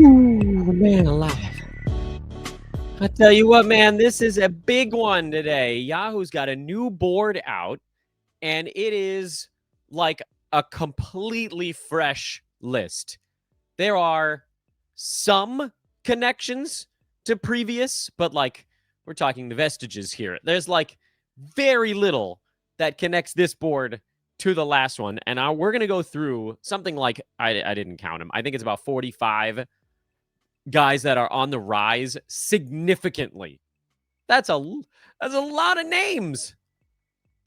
Ooh, man alive. I tell you what, man, this is a big one today. Yahoo's got a new board out, and it is like a completely fresh list. There are some connections to previous, but like we're talking the vestiges here. There's like very little that connects this board to the last one. And we're going to go through something like, I didn't count them. I think it's about 45 guys that are on the rise significantly. That's a lot of names.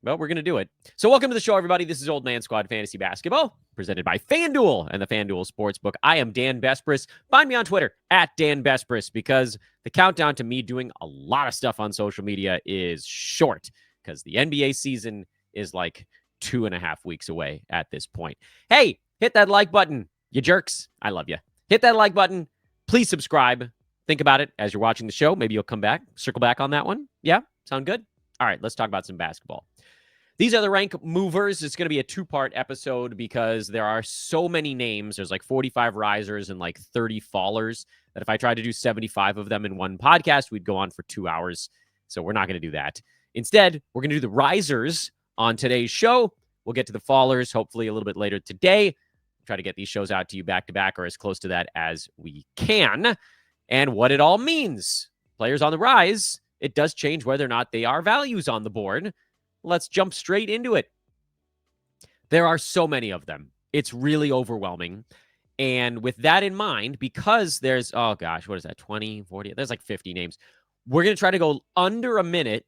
Well, we're going to do it. So welcome to the show, everybody. This is Old Man Squad Fantasy Basketball, presented by FanDuel and the FanDuel Sportsbook. I am Dan Bespris. Find me on Twitter at Dan Bespris because the countdown to me doing a lot of stuff on social media is short because the NBA season is like 2.5 weeks away at this point. Hey, hit that like button, you jerks. I love you. Hit that like button. Please subscribe. Think about it as you're watching the show. Maybe you'll come back, circle back on that one. Yeah? Sound good? All right, let's talk about some basketball. These are the rank movers. It's going to be a two-part episode because there are so many names. There's like 45 risers and like 30 fallers that if I tried to do 75 of them in one podcast, we'd go on for 2 hours. So we're not going to do that. Instead, we're going to do the risers on today's show. We'll get to the fallers hopefully a little bit later today. Try to get these shows out to you back-to-back or as close to that as we can. And what it all means. Players on the rise, it does change whether or not they are values on the board. Let's jump straight into it. There are so many of them. It's really overwhelming. And with that in mind, because there's, oh gosh, what is that, 20, 40? There's like 50 names. We're going to try to go under a minute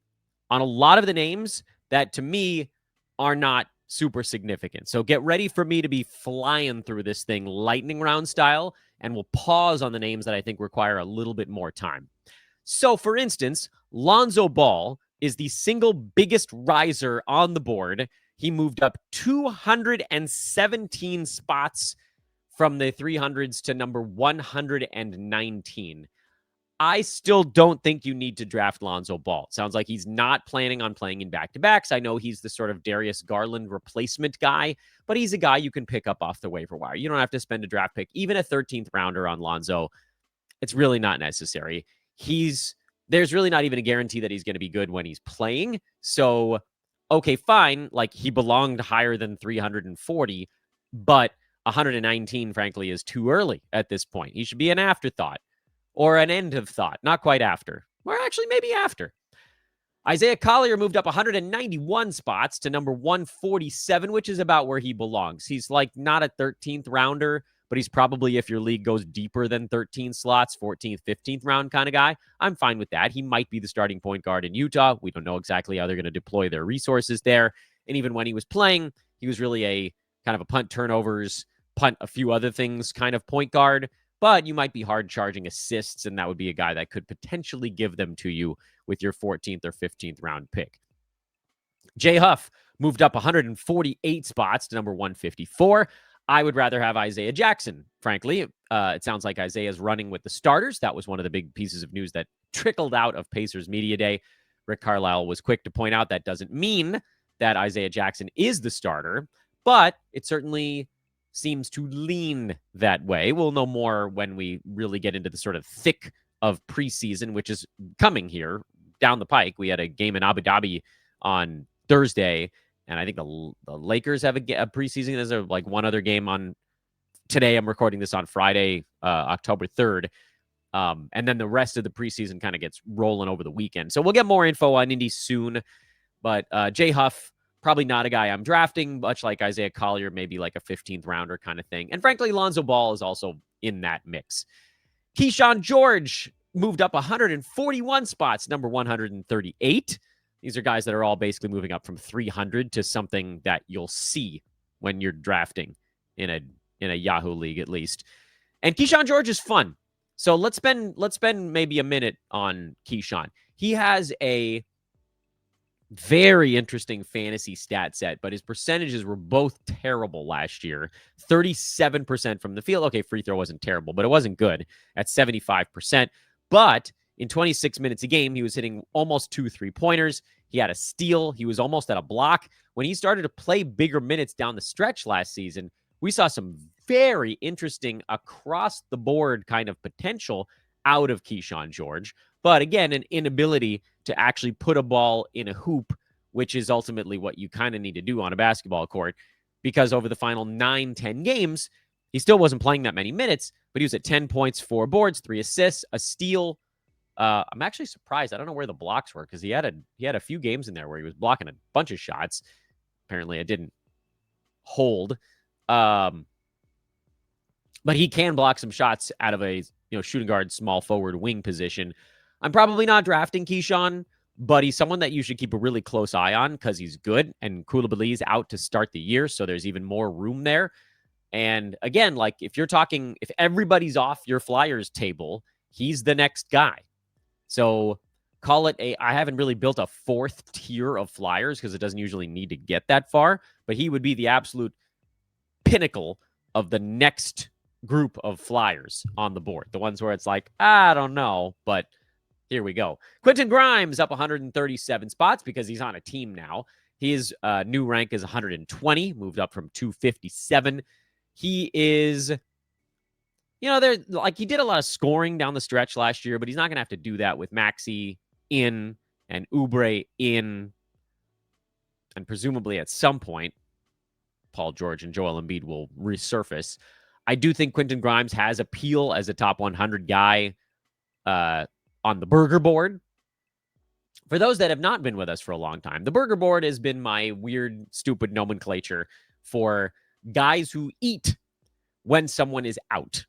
on a lot of the names that to me are not super significant. So get ready for me to be flying through this thing lightning round style, and we'll pause on the names that I think require a little bit more time. So for instance, Lonzo Ball is the single biggest riser on the board. He moved up 217 spots from the 300s to number 119. I still don't think you need to draft Lonzo Ball. Sounds like he's not planning on playing in back-to-backs. I know he's the sort of Darius Garland replacement guy, but he's a guy you can pick up off the waiver wire. You don't have to spend a draft pick. Even a 13th rounder on Lonzo, it's really not necessary. There's really not even a guarantee that he's going to be good when he's playing. So, okay, fine. Like, he belonged higher than 340, but 119, frankly, is too early at this point. He should be an afterthought or an end of thought, not quite after. Or actually, maybe after. Isaiah Collier moved up 191 spots to number 147, which is about where he belongs. He's like not a 13th rounder, but he's probably, if your league goes deeper than 13 slots, 14th, 15th round kind of guy. I'm fine with that. He might be the starting point guard in Utah. We don't know exactly how they're going to deploy their resources there. And even when he was playing, he was really a kind of a punt turnovers, punt a few other things kind of point guard. But you might be hard charging assists, and that would be a guy that could potentially give them to you with your 14th or 15th round pick. Jay Huff moved up 148 spots to number 154. I would rather have Isaiah Jackson, frankly. It sounds like Isaiah's running with the starters. That was one of the big pieces of news that trickled out of Pacers Media Day. Rick Carlisle was quick to point out that doesn't mean that Isaiah Jackson is the starter, but it certainly seems to lean that way. We'll know more when we really get into the sort of thick of preseason, which is coming here down the pike. We had a game in Abu Dhabi on Thursday, and I think the Lakers have a preseason. There's like one other game on today. I'm recording this on Friday, October 3rd. And then the rest of the preseason kind of gets rolling over the weekend. So we'll get more info on Indy soon. But Jay Huff, probably not a guy I'm drafting, much like Isaiah Collier, maybe like a 15th rounder kind of thing. And frankly, Lonzo Ball is also in that mix. Kyshawn George moved up 141 spots, number 138. These are guys that are all basically moving up from 300 to something that you'll see when you're drafting in a Yahoo league, at least. And Kyshawn George is fun. So let's spend maybe a minute on Kyshawn. He has a very interesting fantasy stat set, but his percentages were both terrible last year. 37% from the field. Okay, free throw wasn't terrible, but it wasn't good at 75%. But in 26 minutes a game, he was hitting almost 2 3-pointers. He had a steal. He was almost at a block. When he started to play bigger minutes down the stretch last season, we saw some very interesting across the board kind of potential out of Kyshawn George. But again, an inability to actually put a ball in a hoop, which is ultimately what you kind of need to do on a basketball court, because over the final 9-10 games, he still wasn't playing that many minutes, but he was at 10 points, 4 boards, 3 assists, a steal. I'm actually surprised. I don't know where the blocks were because he had a few games in there where he was blocking a bunch of shots. Apparently, it didn't hold. But he can block some shots out of a shooting guard, small forward, wing position. I'm probably not drafting Kyshawn, but he's someone that you should keep a really close eye on because he's good, and Coulibaly's out to start the year, so there's even more room there. And again, like if everybody's off your Flyers table, he's the next guy. So call it I haven't really built a 4th tier of Flyers because it doesn't usually need to get that far, but he would be the absolute pinnacle of the next group of Flyers on the board. The ones where it's like, I don't know, but here we go. Quentin Grimes up 137 spots because he's on a team now. His new rank is 120, moved up from 257. He is, he did a lot of scoring down the stretch last year, but he's not going to have to do that with Maxey in and Oubre in. And presumably at some point, Paul George and Joel Embiid will resurface. I do think Quentin Grimes has appeal as a top 100 guy on the burger board. For those that have not been with us for a long time, the burger board has been my weird, stupid nomenclature for guys who eat when someone is out.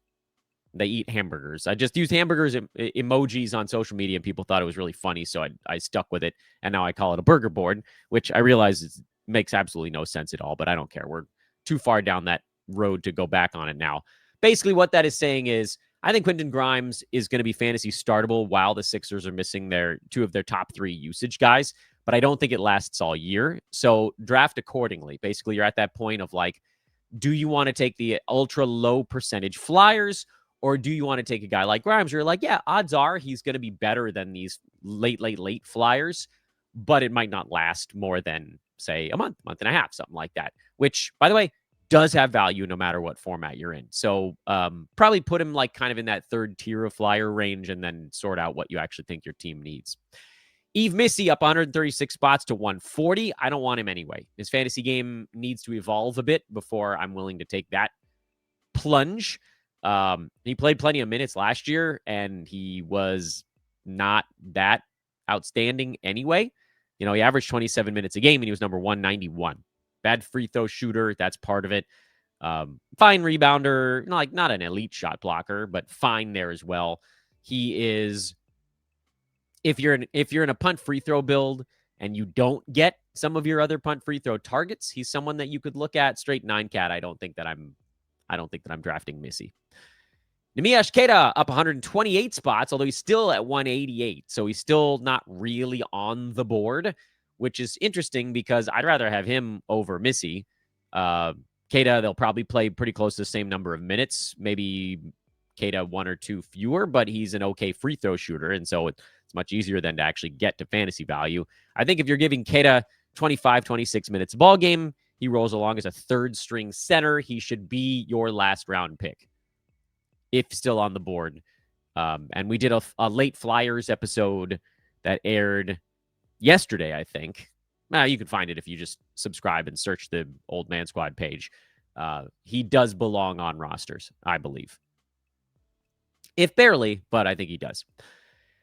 They eat hamburgers. I just used hamburgers emojis on social media, and people thought it was really funny, so I stuck with it, and now I call it a burger board, which I realize makes absolutely no sense at all, but I don't care. We're too far down that road to go back on it now. Basically, what that is saying is I think Quentin Grimes is going to be fantasy startable while the Sixers are missing 2 of their top 3 usage guys, but I don't think it lasts all year. So draft accordingly. Basically, you're at that point of like, do you want to take the ultra low percentage Flyers, or do you want to take a guy like Grimes? You're like, yeah, odds are he's going to be better than these late Flyers, but it might not last more than, say, a month and a half, something like that, which, by the way, does have value no matter what format you're in. So probably put him like kind of in that 3rd tier of Flyer range and then sort out what you actually think your team needs. Yves Missi up 136 spots to 140. I don't want him anyway. His fantasy game needs to evolve a bit before I'm willing to take that plunge. He played plenty of minutes last year, and he was not that outstanding anyway. He averaged 27 minutes a game, and he was number 191. Bad free throw shooter, that's part of it. Fine rebounder, not an elite shot blocker, but fine there as well. He is, if you're in a punt free throw build and you don't get some of your other punt free throw targets, he's someone that you could look at. Straight 9-cat. I don't think that I'm drafting Missy. Neemias Queta up 128 spots, although he's still at 188. So he's still not really on the board, which is interesting because I'd rather have him over Missy. Queta, they'll probably play pretty close to the same number of minutes, maybe Queta 1 or 2 fewer, but he's an okay free throw shooter, and so it's much easier than to actually get to fantasy value. I think if you're giving Queta 25, 26 minutes a ball game, he rolls along as a 3rd string center. He should be your last round pick if still on the board. And we did a late Flyers episode that aired yesterday, I think. You can find it if you just subscribe and search the Old Man Squad page. He does belong on rosters, I believe. If barely, but I think he does.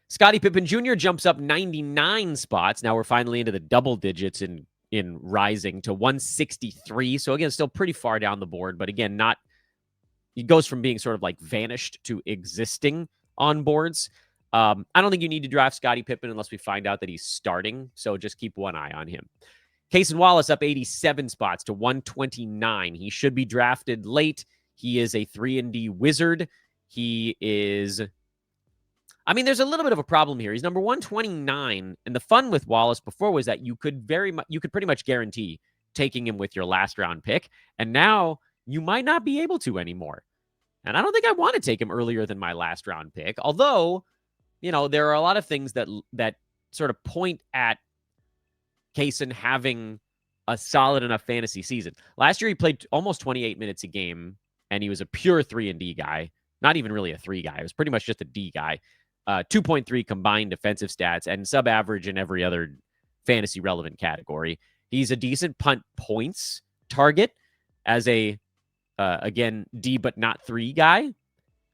Scotty Pippen Jr. jumps up 99 spots. Now we're finally into the double digits in rising to 163. So again, still pretty far down the board, but again, he goes from being sort of like vanished to existing on boards. I don't think you need to draft Scotty Pippen unless we find out that he's starting. So just keep one eye on him. Cason Wallace up 87 spots to 129. He should be drafted late. He is a 3-and-D wizard. He is, there's a little bit of a problem here. He's number 129. And the fun with Wallace before was that you could pretty much guarantee taking him with your last round pick. And now you might not be able to anymore. And I don't think I want to take him earlier than my last round pick. Although, there are a lot of things that sort of point at Cason having a solid enough fantasy season. Last year, he played almost 28 minutes a game and he was a pure 3 and D guy, not even really a 3 guy. It was pretty much just a D guy. 2.3 combined defensive stats and sub-average in every other fantasy relevant category. He's a decent punt points target as a, again, D but not 3 guy,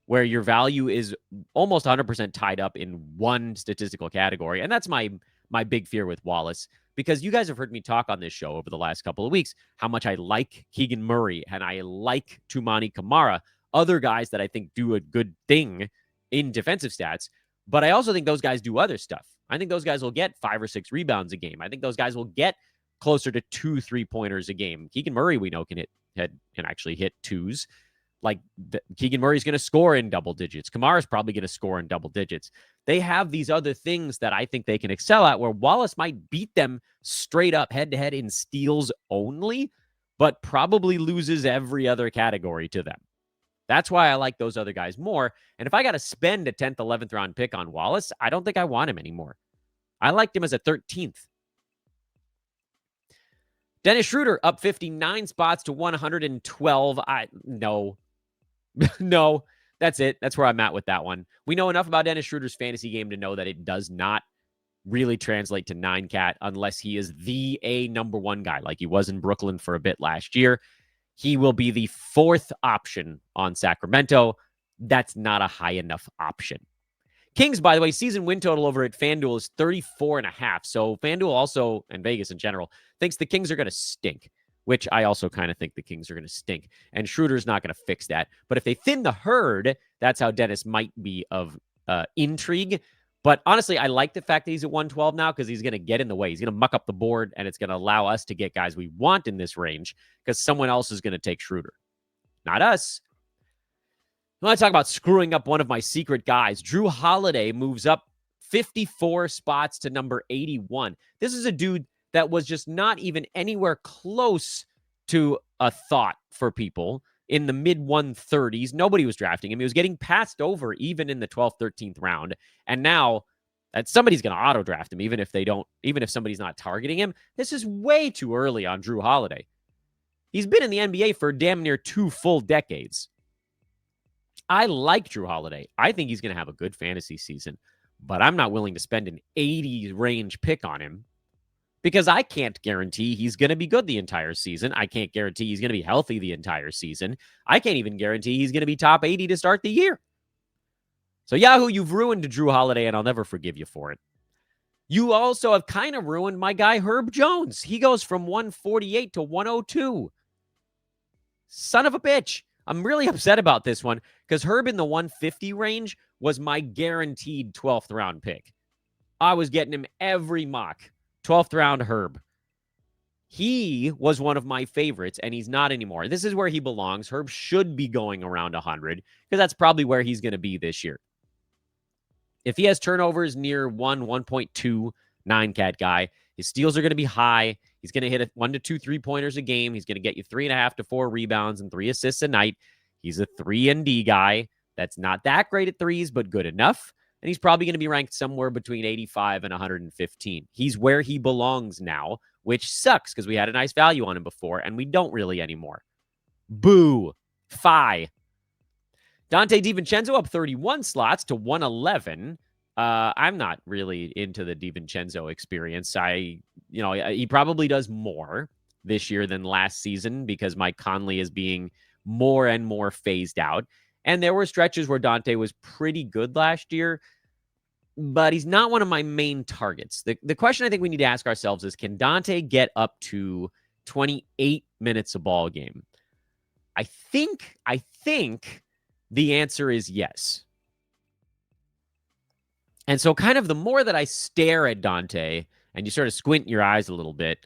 where your value is almost 100% tied up in one statistical category. And that's my big fear with Wallace, because you guys have heard me talk on this show over the last couple of weeks how much I like Keegan Murray and I like Toumani Camara, other guys that I think do a good thing in defensive stats. But I also think those guys do other stuff. I think those guys will get 5 or 6 rebounds a game. I think those guys will get closer to 2 3-pointers a game. Keegan Murray, we know, can actually hit 2s. Like Keegan Murray's going to score in double digits. Kamara's probably going to score in double digits. They have these other things that I think they can excel at, where Wallace might beat them straight up head-to-head in steals only, but probably loses every other category to them. That's why I like those other guys more. And if I got to spend a 10th, 11th round pick on Wallace, I don't think I want him anymore. I liked him as a 13th. Dennis Schroder up 59 spots to 112. No, no, that's it. That's where I'm at with that one. We know enough about Dennis Schroeder's fantasy game to know that it does not really translate to 9-cat unless he is the number 1 guy, like he was in Brooklyn for a bit last year. He will be the 4th option on Sacramento. That's not a high enough option. Kings, by the way, season win total over at FanDuel is 34.5. So FanDuel also, and Vegas in general, thinks the Kings are going to stink, which I also kind of think the Kings are going to stink. And Schroeder's not going to fix that. But if they thin the herd, that's how Dennis might be of intrigue. But honestly, I like the fact that he's at 112 now, because he's going to get in the way. He's going to muck up the board, and it's going to allow us to get guys we want in this range, because someone else is going to take Schroeder. Not us. I want to talk about screwing up one of my secret guys. Jrue Holiday moves up 54 spots to number 81. This is a dude that was just not even anywhere close to a thought for people in the mid 130s. Nobody was drafting him. He was getting passed over even in the 12th, 13th round. And now that somebody's going to auto draft him, even if somebody's not targeting him. This is way too early on Jrue Holiday. He's been in the NBA for damn near 2 full decades. I like Jrue Holiday. I think he's going to have a good fantasy season, but I'm not willing to spend an 80 range pick on him, because I can't guarantee he's going to be good the entire season. I can't guarantee he's going to be healthy the entire season. I can't even guarantee he's going to be top 80 to start the year. So Yahoo, you've ruined Jrue Holiday, and I'll never forgive you for it. You also have kind of ruined my guy Herb Jones. He goes from 148 to 102. Son of a bitch. I'm really upset about this one, because Herb in the 150 range was my guaranteed 12th round pick. I was getting him every mock. 12th round Herb. He was one of my favorites, and he's not anymore. This is where he belongs. Herb should be going around 100, because that's probably where he's going to be this year. If he has turnovers near 1.2, 9-cat guy, his steals are going to be high. He's going to hit 1 to 2 3-pointers a game. He's going to get you 3.5 to 4 rebounds and 3 assists a night. He's a 3 and D guy that's not that great at threes, but good enough. And he's probably going to be ranked somewhere between 85 and 115. He's where he belongs now, which sucks, because we had a nice value on him before, and we don't really anymore. Boo. Fi. Donte DiVincenzo up 31 slots to 111. I'm not really into the DiVincenzo experience. He probably does more this year than last season, because Mike Conley is being more and more phased out. And there were stretches where Donte was pretty good last year, but he's not one of my main targets. The question I think we need to ask ourselves is, can Donte get up to 28 minutes a ball game? I think the answer is yes. And so kind of the more that I stare at Donte and you sort of squint your eyes a little bit,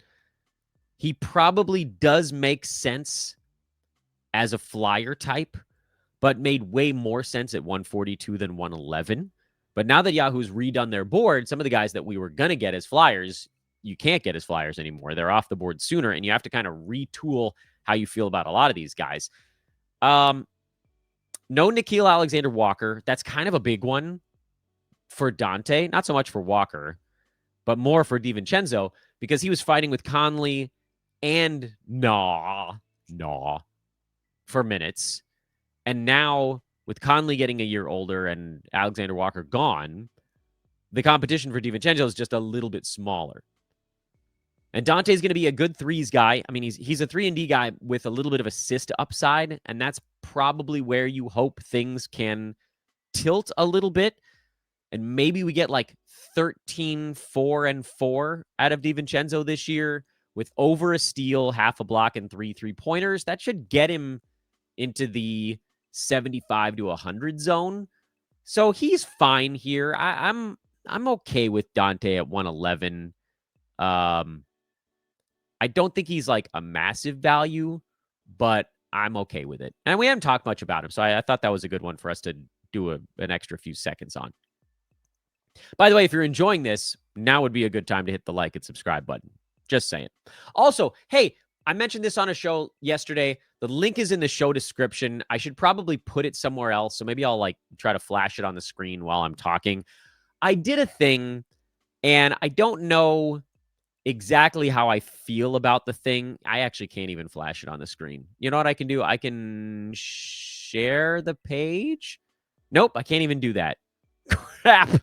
he probably does make sense as a flyer type, but made way more sense at 142 than 111. But now that Yahoo's redone their board, some of the guys that we were going to get as flyers, you can't get as flyers anymore. They're off the board sooner, and you have to kind of retool how you feel about a lot of these guys. No Nickeil Alexander-Walker. That's kind of a big one for Donte. Not so much for Walker, but more for DiVincenzo, because he was fighting with Conley and Nah for minutes. And now with Conley getting a year older and Alexander Walker gone, the competition for DiVincenzo is just a little bit smaller. And Donte's going to be a good threes guy. I mean, he's a 3-and-D guy with a little bit of assist upside, and that's probably where you hope things can tilt a little bit. And maybe we get like 13, 4, and 4 out of DiVincenzo this year with over a steal, half a block, and 3 3-pointers. That should get him into the 75 to 100 zone. So he's fine here. I'm okay with Donte at 111. I don't think he's like a massive value, but I'm okay with it. And we haven't talked much about him, so I thought that was a good one for us to do an extra few seconds on. By the way, if you're enjoying this, now would be a good time to hit the like and subscribe button. Just saying. Also, hey, I mentioned this on a show yesterday. The link is in the show description. I should probably put it somewhere else, so maybe I'll like try to flash it on the screen while I'm talking. I did a thing, and I don't know exactly how I feel about the thing. I actually can't even flash it on the screen. You know what I can do? I can share the page. Nope, I can't even do that. Crap.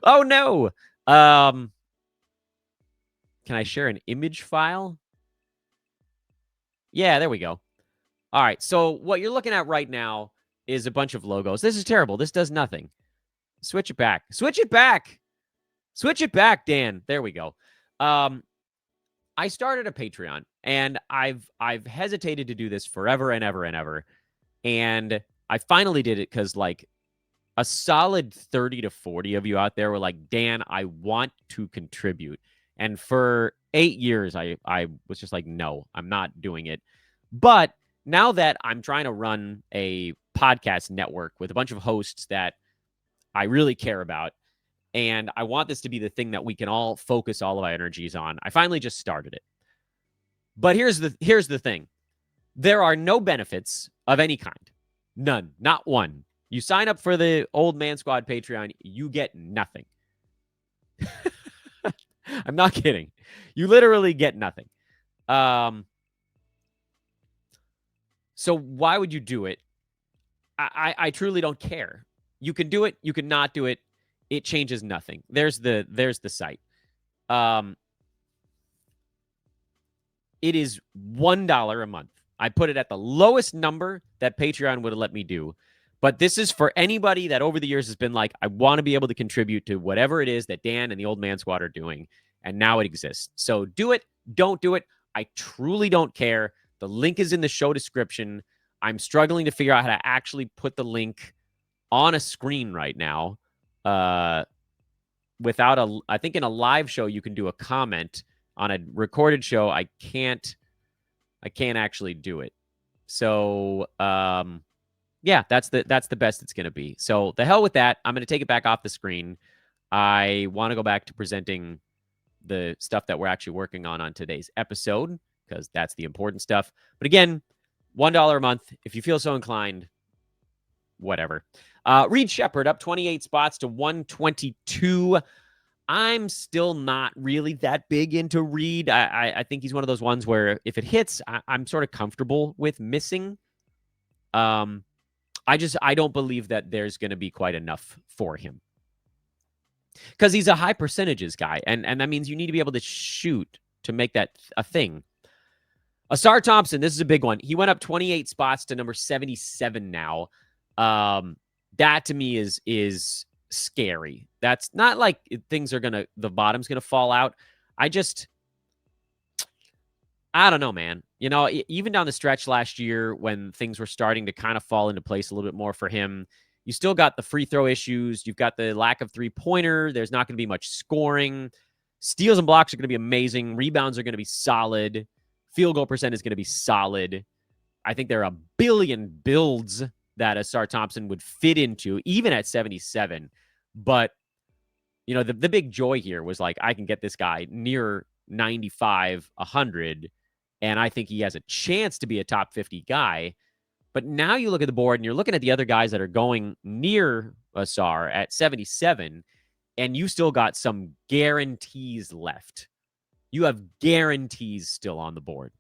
Oh, no. Can I share an image file? Yeah, there we go. All right, so what you're looking at right now is a bunch of logos. This is terrible. This does nothing. Switch it back. Switch it back. Switch it back, Dan. There we go. I started a Patreon, and I've hesitated to do this forever and ever and ever. And I finally did it because like a solid 30 to 40 of you out there were like, Dan, I want to contribute. And for 8 years, I was just like, no, I'm not doing it. But now that I'm trying to run a podcast network with a bunch of hosts that I really care about, and I want this to be the thing that we can all focus all of our energies on, I finally just started it. But here's the thing. There are no benefits of any kind. None. Not one. You sign up for the Old Man Squad Patreon, you get nothing. I'm not kidding. You literally get nothing. So why would you do it? I truly don't care. You can do it. You can not do it. It changes nothing. There's the site. It is $1 a month. I put it at the lowest number that Patreon would have let me do. But this is for anybody that over the years has been like, I want to be able to contribute to whatever it is that Dan and the Old Man Squad are doing. And now it exists. So do it. Don't do it. I truly don't care. The link is in the show description. I'm struggling to figure out how to actually put the link on a screen right now. Without I think in a live show, you can do a comment. On a recorded show, I can't actually do it. So, yeah, that's the best it's going to be. So the hell with that. I'm going to take it back off the screen. I want to go back to presenting the stuff that we're actually working on today's episode, because that's the important stuff. But again, $1 a month. If you feel so inclined, whatever. Reed Sheppard up 28 spots to 122. I'm still not really that big into Reed. I think he's one of those ones where if it hits, I'm sort of comfortable with missing. I don't believe that there's going to be quite enough for him, because he's a high percentages guy, and that means you need to be able to shoot to make that a thing. Ausar Thompson, this is a big one. He went up 28 spots to number 77 now. That to me is scary. That's not like the bottom's gonna fall out. I don't know, man. You know, even down the stretch last year when things were starting to kind of fall into place a little bit more for him, you still got the free throw issues. You've got the lack of 3-pointer. There's not going to be much scoring. Steals and blocks are going to be amazing. Rebounds are going to be solid. Field goal percent is going to be solid. I think there are a billion builds that Ausar Thompson would fit into, even at 77. But, you know, the big joy here was like, I can get this guy near 95, 100, and I think he has a chance to be a top 50 guy. But now you look at the board and you're looking at the other guys that are going near Ausar at 77, and you still got some guarantees left. You have guarantees still on the board.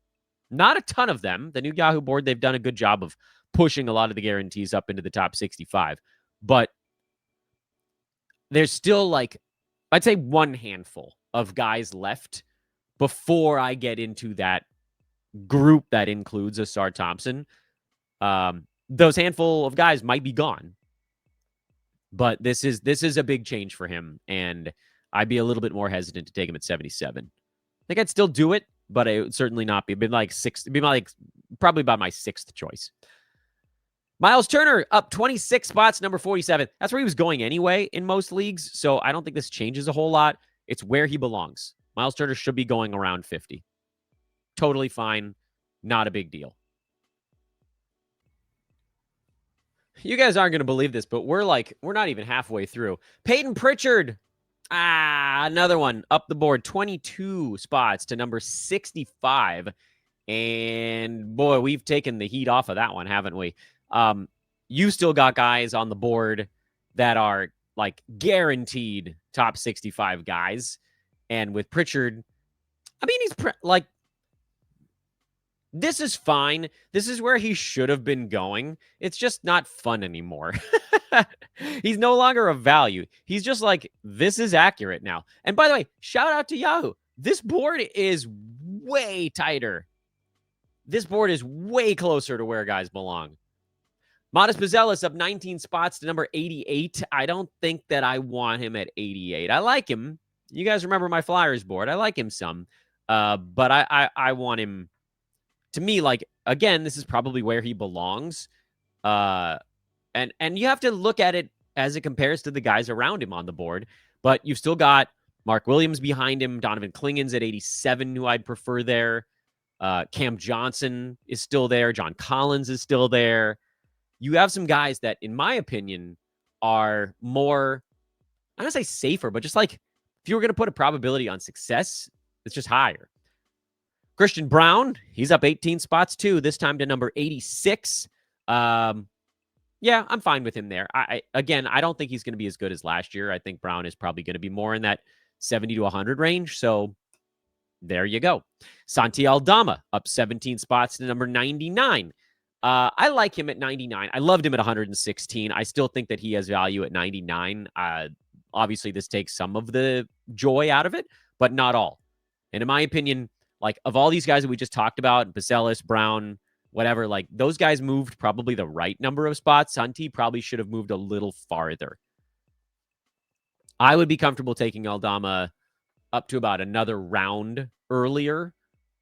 Not a ton of them. The new Yahoo board, they've done a good job of pushing a lot of the guarantees up into the top 65. But there's still like, I'd say one handful of guys left before I get into that group that includes Ausar Thompson. Those handful of guys might be gone. But this is a big change for him, and I'd be a little bit more hesitant to take him at 77. I think I'd still do it, but it would certainly not be. It'd be like probably about my sixth choice. Myles Turner up 26 spots, number 47. That's where he was going anyway in most leagues, so I don't think this changes a whole lot. It's where he belongs. Myles Turner should be going around 50. Totally fine. Not a big deal. You guys aren't going to believe this, but we're not even halfway through. Payton Pritchard. Another one up the board. 22 spots to number 65. And boy, we've taken the heat off of that one, haven't we? You still got guys on the board that are like guaranteed top 65 guys. And with Pritchard, I mean, he's this is fine. This is where he should have been going. It's just not fun anymore. He's no longer a value. He's just like, this is accurate now. And by the way, shout out to Yahoo. This board is way tighter. This board is way closer to where guys belong. Modest Buzelis up 19 spots to number 88. I don't think that I want him at 88. I like him. You guys remember my Flyers board. I like him some. But I want him. To me, like, again, this is probably where he belongs. And you have to look at it as it compares to the guys around him on the board. But you've still got Mark Williams behind him, Donovan Clingan's at 87, who I'd prefer there. Cam Johnson is still there. John Collins is still there. You have some guys that, in my opinion, are more, I don't say safer, but just like, if you were going to put a probability on success, it's just higher. Christian Braun, he's up 18 spots too, this time to number 86. Yeah, I'm fine with him there. I don't think he's going to be as good as last year. I think Braun is probably going to be more in that 70 to 100 range. So there you go. Santi Aldama up 17 spots to number 99. I like him at 99. I loved him at 116. I still think that he has value at 99. Obviously, this takes some of the joy out of it, but not all. And in my opinion, like, of all these guys that we just talked about, Buzelis, Braun, whatever, like, those guys moved probably the right number of spots. Santi probably should have moved a little farther. I would be comfortable taking Aldama up to about another round earlier.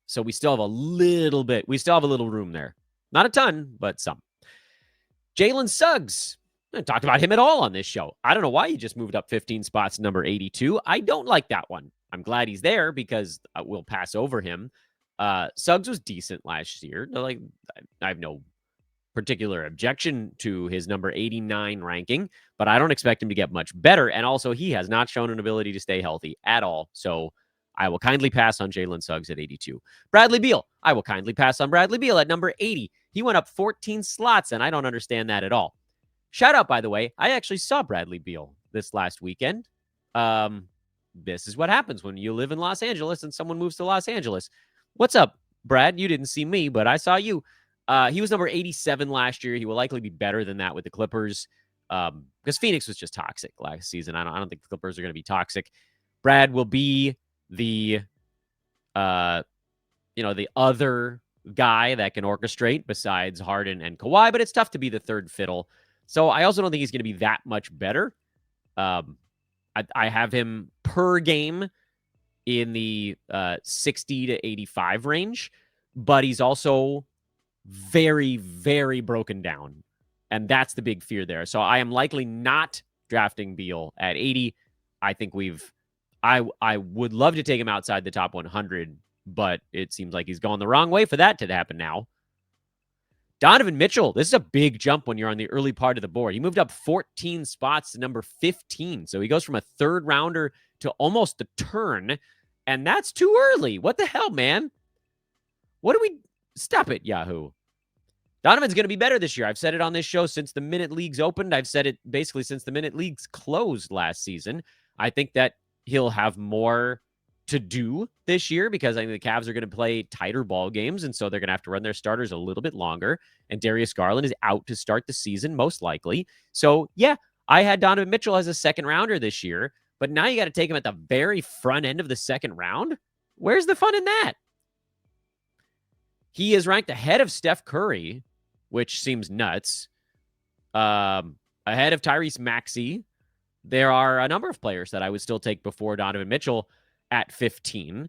So we still have a little room there. Not a ton, but some. Jalen Suggs. I didn't talk about him at all on this show. I don't know why he just moved up 15 spots to number 82. I don't like that one. I'm glad he's there because we'll pass over him. Suggs was decent last year. Like, I have no particular objection to his number 89 ranking, but I don't expect him to get much better. And also, he has not shown an ability to stay healthy at all. So I will kindly pass on Jalen Suggs at 82. Bradley Beal. I will kindly pass on Bradley Beal at number 80. He went up 14 slots, and I don't understand that at all. Shout out, by the way, I actually saw Bradley Beal this last weekend. This is what happens when you live in Los Angeles and someone moves to Los Angeles. What's up, Brad? You didn't see me, but I saw you. He was number 87 last year. He will likely be better than that with the Clippers because Phoenix was just toxic last season. I don't think the Clippers are going to be toxic. Brad will be the other guy that can orchestrate besides Harden and Kawhi, but it's tough to be the third fiddle. So I also don't think he's going to be that much better. I have him per game in the 60 to 85 range, but he's also very, very broken down. And that's the big fear there. So I am likely not drafting Beal at 80. I think I would love to take him outside the top 100, but it seems like he's going the wrong way for that to happen now. Donovan Mitchell, this is a big jump when you're on the early part of the board. He moved up 14 spots to number 15. So he goes from a third rounder to almost a turn. And that's too early. What the hell, man? Stop it, Yahoo. Donovan's going to be better this year. I've said it on this show since the minute leagues opened. I've said it basically since the minute leagues closed last season. I think that he'll have more to do this year because I think the Cavs are going to play tighter ball games, and so they're going to have to run their starters a little bit longer. And Darius Garland is out to start the season, most likely. So, yeah, I had Donovan Mitchell as a second rounder this year, but now you got to take him at the very front end of the second round. Where's the fun in that? He is ranked ahead of Steph Curry, which seems nuts. Ahead of Tyrese Maxey. There are a number of players that I would still take before Donovan Mitchell at 15.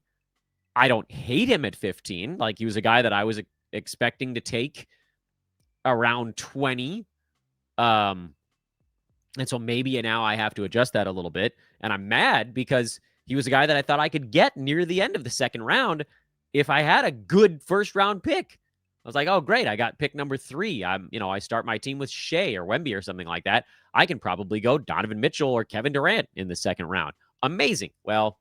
I don't hate him at 15. Like, he was a guy that I was expecting to take around 20. And so maybe now I have to adjust that a little bit. And I'm mad because he was a guy that I thought I could get near the end of the second round if I had a good first round pick. I was like, oh, great, I got pick number 3. I start my team with Shea or Wemby or something like that. I can probably go Donovan Mitchell or Kevin Durant in the second round. Amazing. Well,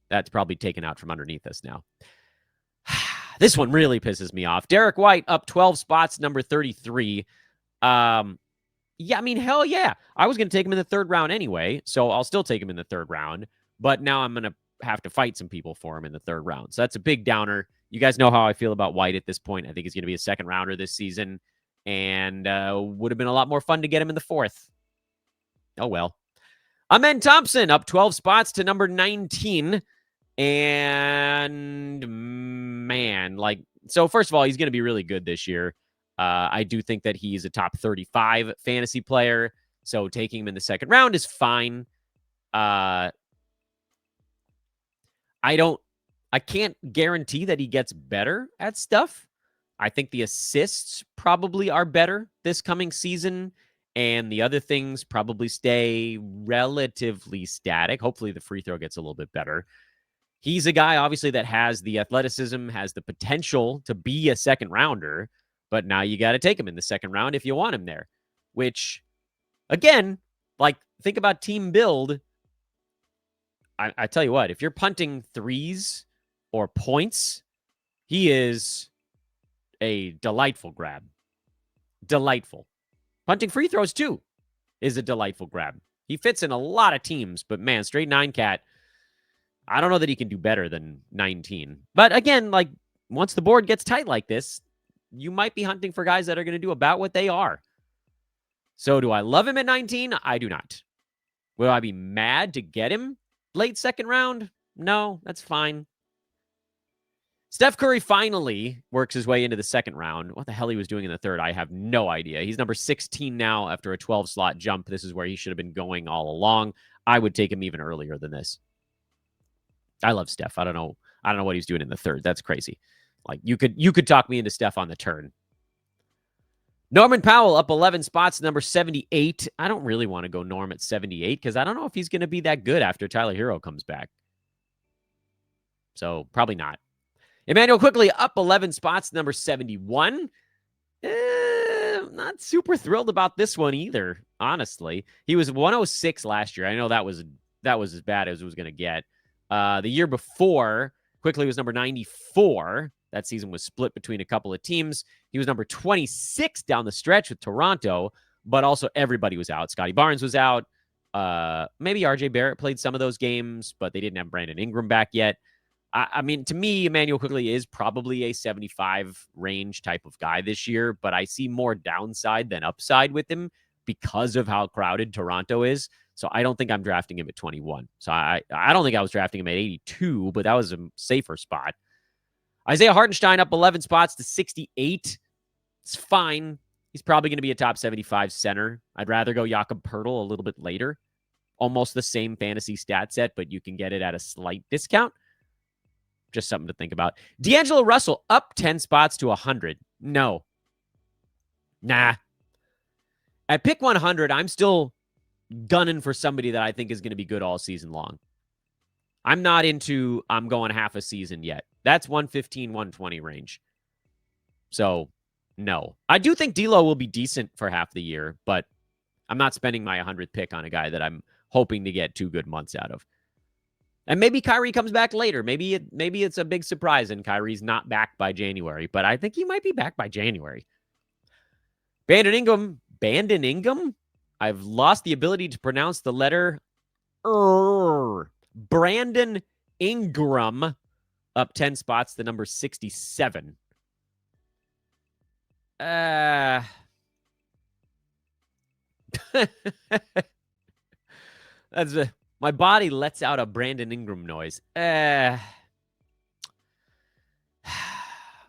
that's probably taken out from underneath us now. This one really pisses me off. Derek White up 12 spots, number 33. Yeah, I mean, hell yeah. I was going to take him in the third round anyway, so I'll still take him in the third round. But now I'm going to have to fight some people for him in the third round. So that's a big downer. You guys know how I feel about White at this point. I think he's going to be a second rounder this season, and would have been a lot more fun to get him in the fourth. Oh, well. Amen Thompson up 12 spots to number 19. And man, so first of all, he's going to be really good this year. I do think that he's a top 35 fantasy player. So taking him in the second round is fine. I can't guarantee that he gets better at stuff. I think the assists probably are better this coming season, and the other things probably stay relatively static. Hopefully the free throw gets a little bit better. He's a guy, obviously, that has the athleticism, has the potential to be a second rounder, but now you got to take him in the second round if you want him there, which, again, think about team build. I tell you what, if you're punting threes or points, he is a delightful grab. Delightful. Punting free throws, too, is a delightful grab. He fits in a lot of teams, but man, straight 9-cat, I don't know that he can do better than 19. But again, once the board gets tight like this, you might be hunting for guys that are going to do about what they are. So do I love him at 19? I do not. Will I be mad to get him late second round? No, that's fine. Steph Curry finally works his way into the second round. What the hell he was doing in the third, I have no idea. He's number 16 now after a 12-slot jump. This is where he should have been going all along. I would take him even earlier than this. I love Steph. I don't know what he's doing in the third. That's crazy. You could talk me into Steph on the turn. Norman Powell up 11 spots, number 78. I don't really want to go Norm at 78 because I don't know if he's going to be that good after Tyler Hero comes back. So probably not. Emmanuel Quickly up 11 spots, number 71. Not super thrilled about this one either, honestly. He was 106 last year. I know that was as bad as it was going to get. The year before, Quickly was number 94. That season was split between a couple of teams. He was number 26 down the stretch with Toronto, but also everybody was out. Scotty Barnes was out. Maybe RJ Barrett played some of those games, but they didn't have Brandon Ingram back yet. I mean, to me, Emmanuel Quickly is probably a 75 range type of guy this year, but I see more downside than upside with him because of how crowded Toronto is. So I don't think I'm drafting him at 21. So I don't think I was drafting him at 82, but that was a safer spot. Isaiah Hartenstein up 11 spots to 68. It's fine. He's probably going to be a top 75 center. I'd rather go Jakob Poeltl a little bit later. Almost the same fantasy stat set, but you can get it at a slight discount. Just something to think about. D'Angelo Russell up 10 spots to 100. No. Nah. At pick 100, I'm still gunning for somebody that I think is going to be good all season long. I'm not into I'm going half a season yet. That's 115, 120 range. So, no. I do think D'Lo will be decent for half the year, but I'm not spending my 100th pick on a guy that I'm hoping to get 2 good months out of. And maybe Kyrie comes back later. Maybe it's a big surprise and Kyrie's not back by January, but I think he might be back by January. Brandon Ingram? I've lost the ability to pronounce the letter R. Brandon Ingram up 10 spots to number 67. That's my body lets out a Brandon Ingram noise.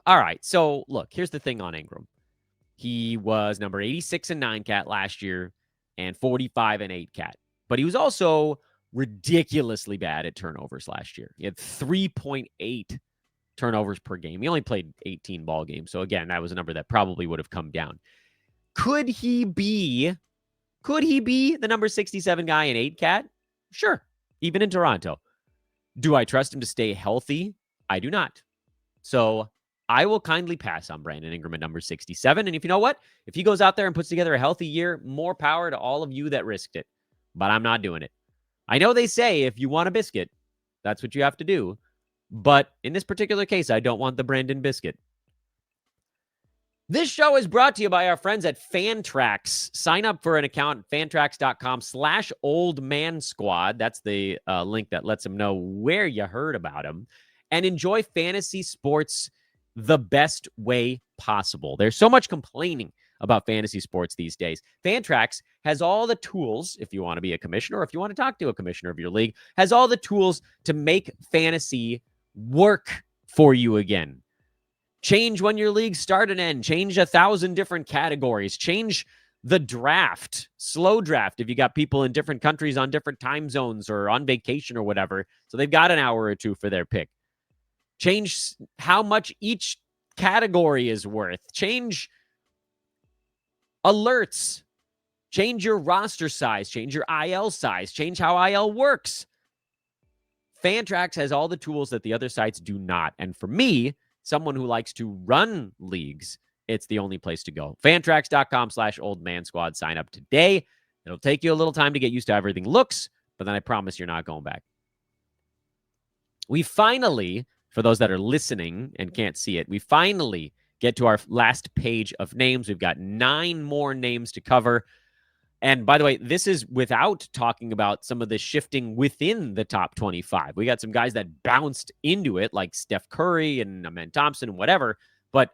All right. So look, here's the thing on Ingram. He was number 86 in 9-cat last year and 45 in 8-cat. But he was also ridiculously bad at turnovers last year. He had 3.8 turnovers per game. He only played 18 ball games. So again, that was a number that probably would have come down. Could he be the number 67 guy in 8-cat? Sure. Even in Toronto. Do I trust him to stay healthy? I do not. So I will kindly pass on Brandon Ingram at number 67. And if you know what? If he goes out there and puts together a healthy year, more power to all of you that risked it. But I'm not doing it. I know they say if you want a biscuit, that's what you have to do. But in this particular case, I don't want the Brandon biscuit. This show is brought to you by our friends at Fantrax. Sign up for an account at fantrax.com/oldmansquad. That's the link that lets them know where you heard about them. And enjoy fantasy sports the best way possible. There's so much complaining about fantasy sports these days. Fantrax has all the tools, if you want to be a commissioner, or if you want to talk to a commissioner of your league, has all the tools to make fantasy work for you again. Change when your leagues start and end. Change 1,000 different categories. Change the draft, slow draft, if you got people in different countries on different time zones or on vacation or whatever. So they've got an hour or two for their pick. Change how much each category is worth. Change alerts. Change your roster size. Change your IL size. Change how IL works. Fantrax has all the tools that the other sites do not. And for me, someone who likes to run leagues, it's the only place to go. Fantrax.com/oldmansquad. Sign up today. It'll take you a little time to get used to how everything looks, but then I promise you're not going back. We finally, for those that are listening and can't see it, we finally get to our last page of names. We've got 9 more names to cover. And by the way, this is without talking about some of the shifting within the top 25. We got some guys that bounced into it, like Steph Curry and Amen Thompson and whatever. But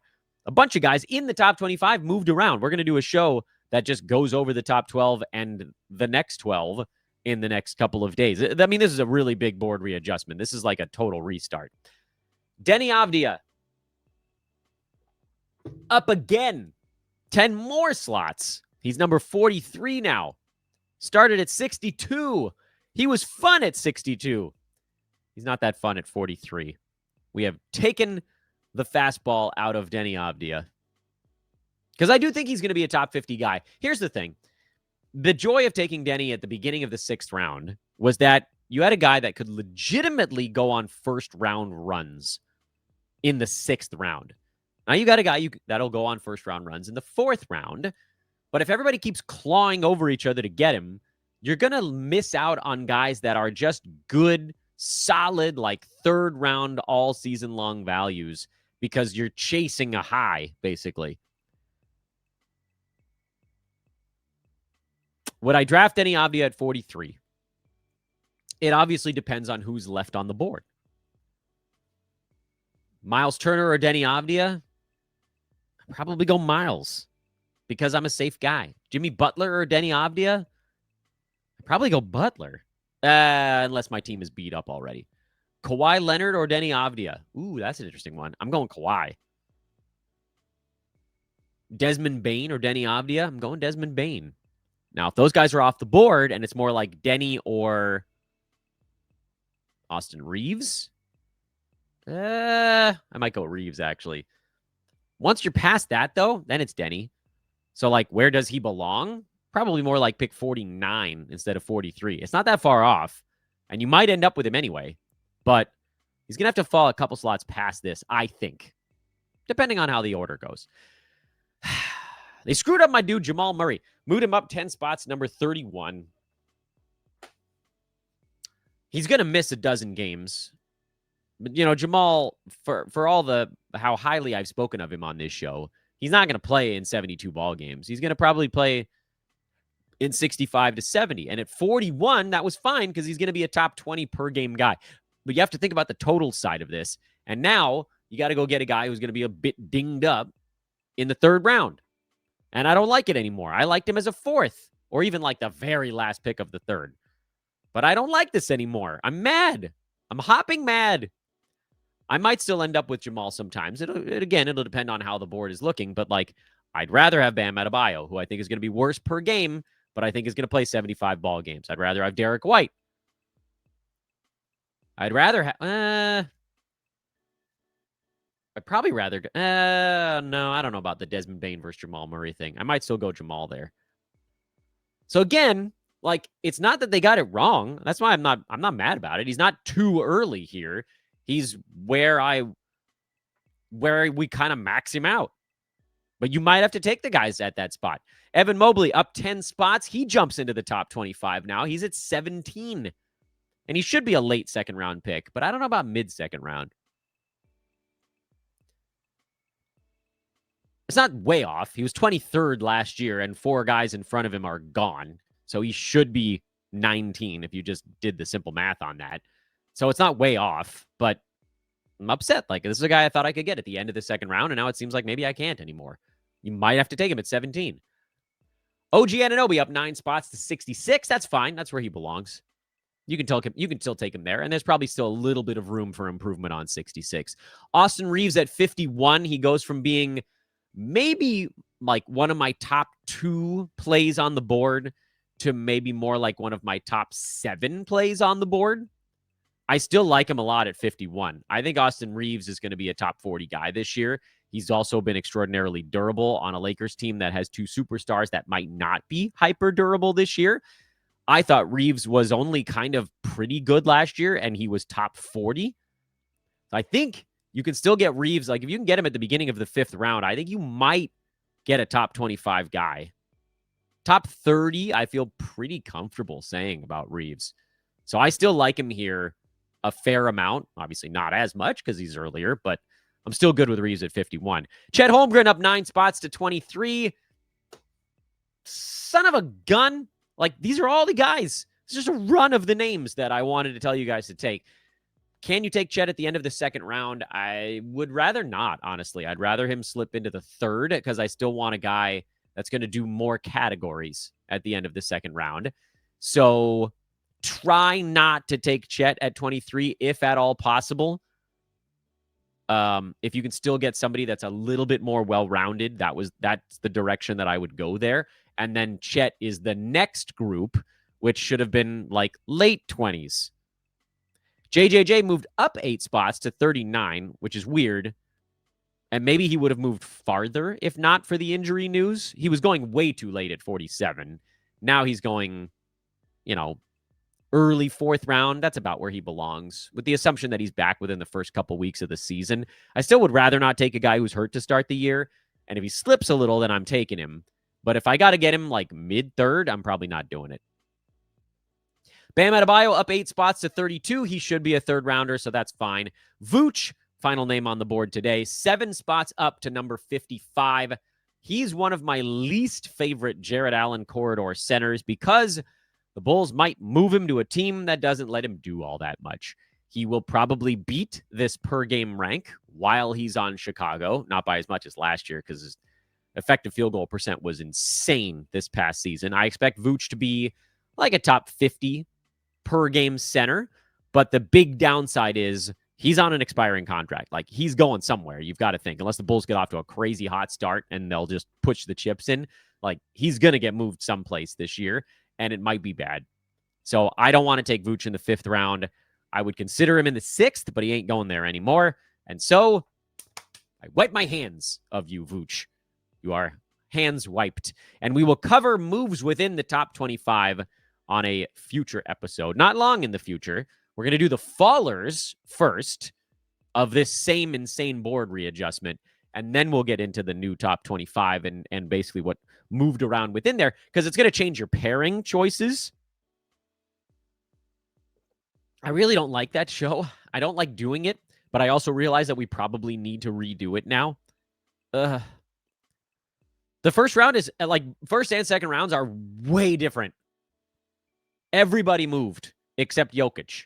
a bunch of guys in the top 25 moved around. We're going to do a show that just goes over the top 12 and the next 12 in the next couple of days. I mean, this is a really big board readjustment. This is like a total restart. Deni Avdija up again. 10 more slots. He's number 43 now. Started at 62. He was fun at 62. He's not that fun at 43. We have taken the fastball out of Deni Avdija. Because I do think he's going to be a top 50 guy. Here's the thing. The joy of taking Deni at the beginning of the 6th round was that you had a guy that could legitimately go on first round runs in the 6th round. Now you got a guy that'll go on first round runs in the 4th round. But if everybody keeps clawing over each other to get him, you're going to miss out on guys that are just good, solid, like 3rd round all season long values because you're chasing a high, basically. Would I draft Deni Avdija at 43? It obviously depends on who's left on the board. Myles Turner or Deni Avdija? I'd probably go Myles, because I'm a safe guy. Jimmy Butler or Deni Avdija? I'd probably go Butler. Unless my team is beat up already. Kawhi Leonard or Deni Avdija? Ooh, that's an interesting one. I'm going Kawhi. Desmond Bane or Deni Avdija? I'm going Desmond Bane. Now, if those guys are off the board and it's more like Deni or Austin Reeves, I might go Reeves, actually. Once you're past that, though, then it's Deni. So, like, where does he belong? Probably more like pick 49 instead of 43. It's not that far off, and you might end up with him anyway, but he's going to have to fall a couple slots past this, I think, depending on how the order goes. They screwed up my dude, Jamal Murray. Moved him up 10 spots, number 31. He's going to miss a dozen games. But, you know, Jamal, for all how highly I've spoken of him on this show, he's not going to play in 72 ball games. He's going to probably play in 65 to 70. And at 41, that was fine because he's going to be a top 20 per game guy. But you have to think about the total side of this. And now you got to go get a guy who's going to be a bit dinged up in the third round. And I don't like it anymore. I liked him as a fourth or even like the very last pick of the third. But I don't like this anymore. I'm mad. I'm hopping mad. I might still end up with Jamal sometimes. It'll depend on how the board is looking. But like, I'd rather have Bam Adebayo, who I think is going to be worse per game, but I think is going to play 75 ball games. I'd rather have Derek White. I'd probably rather... no, I don't know about the Desmond Bane versus Jamal Murray thing. I might still go Jamal there. So again, like, it's not that they got it wrong. That's why I'm not mad about it. He's not too early here. He's where we kind of max him out. But you might have to take the guys at that spot. Evan Mobley up 10 spots. He jumps into the top 25 now. He's at 17. And he should be a late second round pick, but I don't know about mid second round. It's not way off. He was 23rd last year, and 4 guys in front of him are gone. So he should be 19 if you just did the simple math on that. So it's not way off, but I'm upset. Like, this is a guy I thought I could get at the end of the second round, and now it seems like maybe I can't anymore. You might have to take him at 17. OG Anunoby up 9 spots to 66. That's fine. That's where he belongs. You can still take him there, and there's probably still a little bit of room for improvement on 66. Austin Reeves at 51. He goes from being maybe like one of my top 2 plays on the board to maybe more like one of my top 7 plays on the board. I still like him a lot at 51. I think Austin Reeves is going to be a top 40 guy this year. He's also been extraordinarily durable on a Lakers team that has 2 superstars that might not be hyper durable this year. I thought Reeves was only kind of pretty good last year, and he was top 40. I think you can still get Reeves. Like, if you can get him at the beginning of the 5th round, I think you might get a top 25 guy. Top 30, I feel pretty comfortable saying about Reeves. So I still like him here a fair amount. Obviously not as much because he's earlier, but I'm still good with Reeves at 51. Chet Holmgren up 9 spots to 23. Son of a gun. Like, these are all the guys. It's just a run of the names that I wanted to tell you guys to take. Can you take Chet at the end of the second round? I would rather not, honestly. I'd rather him slip into the 3rd because I still want a guy that's going to do more categories at the end of the second round. So try not to take Chet at 23 if at all possible. If you can still get somebody that's a little bit more well-rounded, that's the direction that I would go there. And then Chet is the next group, which should have been like late 20s. JJJ moved up 8 spots to 39, which is weird. And maybe he would have moved farther if not for the injury news. He was going way too late at 47. Now he's going, early 4th round. That's about where he belongs, with the assumption that he's back within the first couple weeks of the season. I still would rather not take a guy who's hurt to start the year. And if he slips a little, then I'm taking him. But if I got to get him like mid-3rd, I'm probably not doing it. Bam Adebayo up 8 spots to 32. He should be a 3rd rounder, so that's fine. Vooch, final name on the board today, 7 spots up to number 55. He's one of my least favorite Jared Allen corridor centers because the Bulls might move him to a team that doesn't let him do all that much. He will probably beat this per-game rank while he's on Chicago, not by as much as last year because his effective field goal percent was insane this past season. I expect Vooch to be like a top 50 per-game center, but the big downside is he's on an expiring contract. Like, he's going somewhere, you've got to think, unless the Bulls get off to a crazy hot start and they'll just push the chips in. Like, he's going to get moved someplace this year, and it might be bad. So I don't want to take Vooch in the 5th round. I would consider him in the 6th, but he ain't going there anymore. And so I wipe my hands of you, Vooch. You are hands wiped. And we will cover moves within the top 25 on a future episode. Not long in the future. We're going to do the fallers first of this same insane board readjustment. And then we'll get into the new top 25 and basically what moved around within there, because it's going to change your pairing choices. I really don't like that show. I don't like doing it, but I also realize that we probably need to redo it now. The first round is like first and second rounds are way different. Everybody moved except Jokic.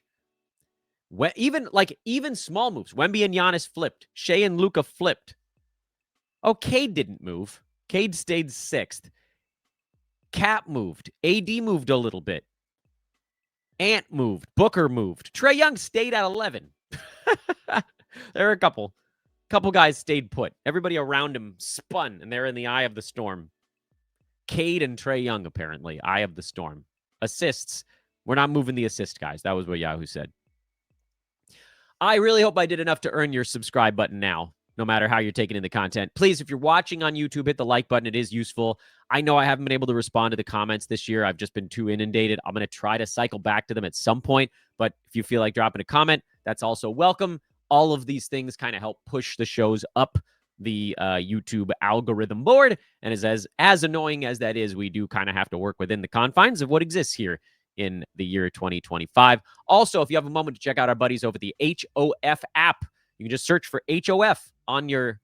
Even small moves. Wemby and Giannis flipped. Shea and Luka flipped. Oh, Cade didn't move. Cade stayed 6th. Cap moved. AD moved a little bit. Ant moved. Booker moved. Trae Young stayed at 11. There were a couple guys stayed put. Everybody around him spun, and they're in the eye of the storm. Cade and Trae Young, apparently. Eye of the storm. Assists. We're not moving the assist guys. That was what Yahoo said. I really hope I did enough to earn your subscribe button now, no matter how you're taking in the content. Please, if you're watching on YouTube, hit the like button. It is useful. I know I haven't been able to respond to the comments this year. I've just been too inundated. I'm going to try to cycle back to them at some point. But if you feel like dropping a comment, that's also welcome. All of these things kind of help push the shows up the YouTube algorithm board. And as annoying as that is, we do kind of have to work within the confines of what exists here in the year 2025. Also, if you have a moment to check out our buddies over the HOF app, you can just search for HOF on your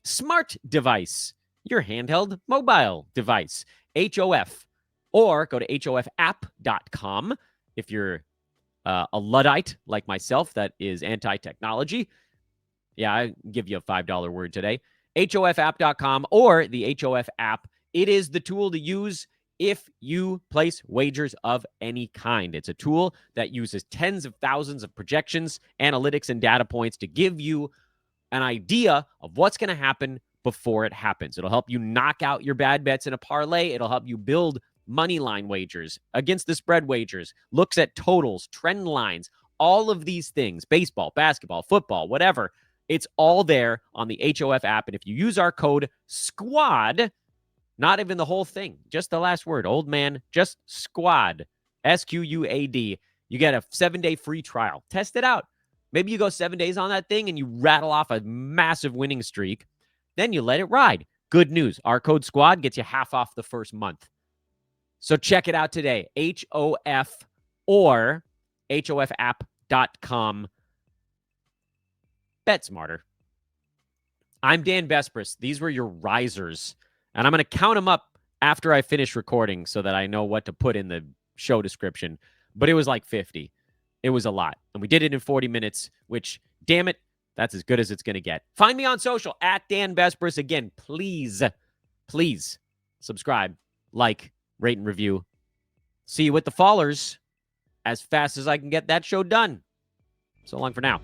smart device, your handheld mobile device, HOF, or go to hofapp.com if you're a Luddite like myself that is anti-technology. Yeah, I give you a $5 word today. hofapp.com or the HOF app. It is the tool to use if you place wagers of any kind. It's a tool that uses tens of thousands of projections, analytics, and data points to give you an idea of what's going to happen before it happens. It'll help you knock out your bad bets in a parlay. It'll help you build money line wagers, against the spread wagers, looks at totals, trend lines, all of these things, baseball, basketball, football, whatever. It's all there on the HOF app. And if you use our code SQUAD, not even the whole thing, just the last word, old man, just SQUAD, SQUAD, you get a 7-day free trial. Test it out. Maybe you go 7 days on that thing and you rattle off a massive winning streak. Then you let it ride. Good news. Our code SQUAD gets you half off the first month. So check it out today. HOF or hofapp.com. Bet smarter. I'm Dan Bespris. These were your risers. And I'm going to count them up after I finish recording so that I know what to put in the show description. But it was like 50. It was a lot. And we did it in 40 minutes, which, damn it, that's as good as it's going to get. Find me on social at Dan Bespris. Again, please subscribe, like, rate, and review. See you with the fallers as fast as I can get that show done. So long for now.